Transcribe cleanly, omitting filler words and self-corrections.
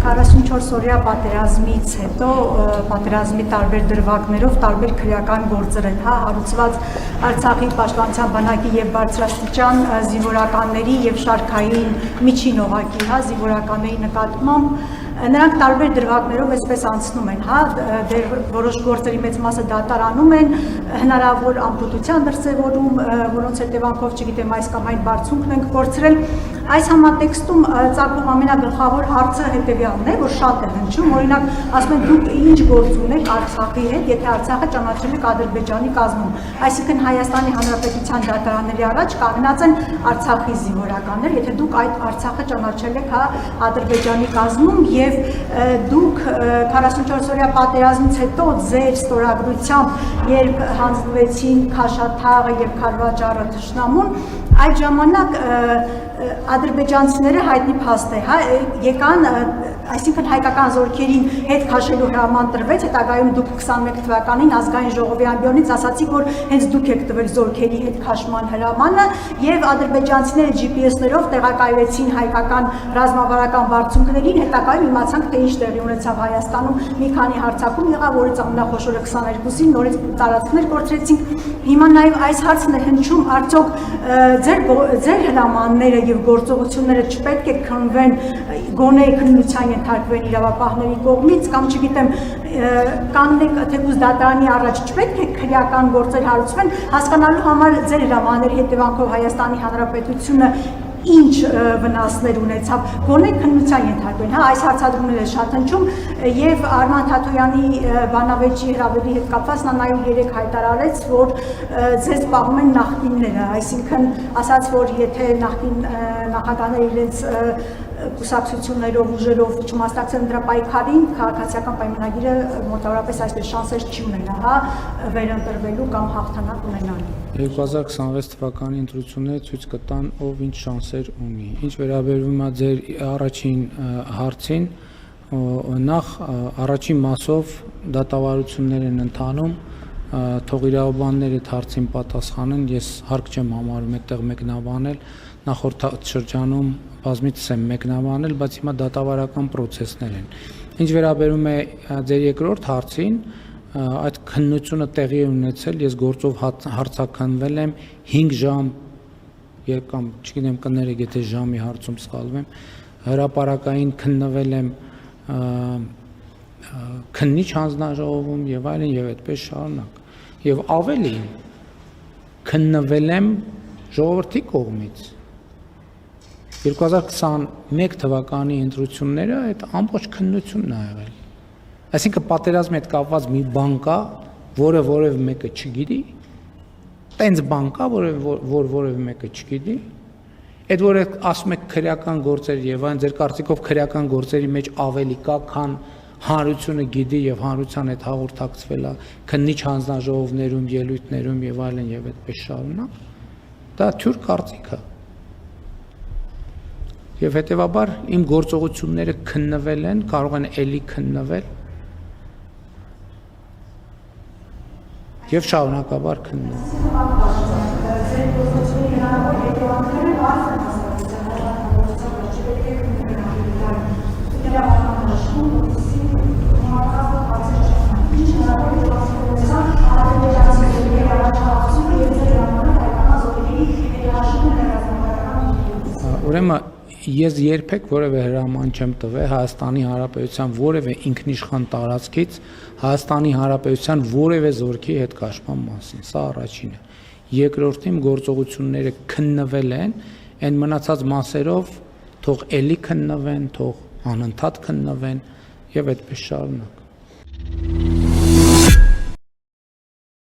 44-օրյա պատերազմից հետո պատերազմի տարբեր դրվագներով տարբեր քրեական գործեր են հարուցված Արցախի պաշտպանության բանակի եւ բարձրաստիճան զինվորականների եւ շարքային միջին օղակի զինվորականների նկատմամբ նրանք տարբեր դրվագներով այսպես անցնում են, դեր որոշ գործերի մեծ մասը դատարանում են, հնարավոր ամպուտության դրսևորում, որոնց հետևանքով, չգիտեմ, այս կամ այն բարձունքն ենք կորցրել։ Այս համատեքստում ծագում ամենագլխավոր հարցը հետևյալն է, որ շատ է հնչում, օրինակ, ասում են դուք ինչ գործ ունեք Արցախի հետ, եթե Արցախը ճանաչել եք Ադրբեջանի կազմում, այսինքն Հայաստանի Հանրապետության դատարանների առաջ կանգնած են Արցախի զինվորականներ, եթե դուք այդ Արցախը ճանաչել եք Ադրբեջանի կազմում եւ դուք 44-օրյա պատերազմից հետո ձեր ստորագրությամբ, երբ հանձնվեցին Քաշաթաղը եւ Քարվաճառը թշնամուն, այդ ժամանակ ադրբեջանցիները հայտնի փաստ է, եկան, այսինքն հայկական զորքերին հետ քաշելու հրաման տրվեց, հետագայում դուք 21 թվականին ազգային ժողովի ամբիոնից ասացիք, որ հենց դուք եք տվել զորքերի հետ քաշման հրամանը եւ ադրբեջանցիները GPS-ներով տեղակայվեցին հայկական ռազմավարական բարձունքներին, հետագայում իմացանք, թե ինչ տեղի ունեցավ Հայաստանում, մի քանի հարձակում եղավ, որից ամենախոշորը 22-ին նորից տարածքներ կորցրեցինք։ Հիմա նաեւ այս հարցն է հնչում, արդյոք ձեր հրամանները եւ գործողությունները չպետք է քննվեն, գոնե քննության ենթարկվեն իրավապահների կողմից կամ չգիտեմ կաննեք թեկուզ դատարանի առաջ չպետք է քրեական գործեր հարուցվեն, հասկանալու համար ձեր հրամանների հետևանքով Հայաստանի Հանրապետությունը ինչ վնասներ ունեցավ, գոնե քննության ենթարկվեն, այս հարցադրումները շատ հնչում եւ Արման Թաթոյանի բանավեճի հրավերի հետ կապված նա նաեւ երեք հայտարարեց, որ ձեզ պահում են նախկինները, այսինքն ասաց, որ եթե նախկին նախագահները իրենց կուսակցություններով, ուժերով չմասնակցեն դրա պայքարին, քաղաքացիական պայմանագիրը մոտավորապես այսպես շանսեր չի ունենա, վերընտրվելու կամ հաղթանակ ունենալու։ 2026 թվականի ընտրությունները ցույց կտան, ով ինչ շանսեր ունի։ Ինչ վերաբերում է ձեր առաջին հարցին, նախ առաջին մասով դատավարություններ են ընթանում, թող իրավաբանները այդ հարցին պատասխանեն, ես հարկ չեմ համարում այդտեղ մեկնաբանել, նախորդ շրջանում բազմիցս եմ մեկնաբանել, բայց հիմա դատավարական պրոցեսներ են։ Ինչ վերաբերում է ձեր երկրորդ հարցին, այդ քննությունը տեղի է ունեցել, ես գործով հարցաքննվել եմ 5 ժամ կամ չգիտեմ կներեք, եթե ժամի հարցում սխալվեմ, հրապարակային քննվել եմ քննիչ հանձնաժողովում եւ այլն եւ այդպես շարունակ։ Եվ ավելին քննվել եմ ժողովրդի կողմից 2021 թվականի ընտրությունները այդ ամբողջ քննությունն ա եղել։ Այսինքն պատերազմի հետ կապված մի բան կա, որը որևէ մեկը չգիտի, տենց բան կա, որ որևէ մեկը չգիտի, այդ որ ասում եք քրեական գործեր եւ այն ձեր կարծիքով քրեական գործերի մեջ ավելի կա, քան հանրությունը գիտի եւ հանրության հետ հաղորդակցվել է քննիչ հանձնաժողովներում, ելույթներում եւ այլն եւ այդպես շարունակ, դա թյուր կարծիք է։ Եվ հետևաբար իմ գործողությունները քննվել են, կարող են էլի քննվել եւ շարունակաբար քննվել։ Ուրեմն ես երբեք որևէ հրաման չեմ տվել Հայաստանի Հանրապետության որևէ ինքնիշխան տարածքից Հայաստանի Հանրապետության որևէ զորքի հետ կաշման մասին, սա առաջինը։ Երկրորդին գործողությունները քննվել են, այն մնացած մասերով թող էլի քննվեն, թող անընդհատ քննվեն եւ այդպես շարունակ։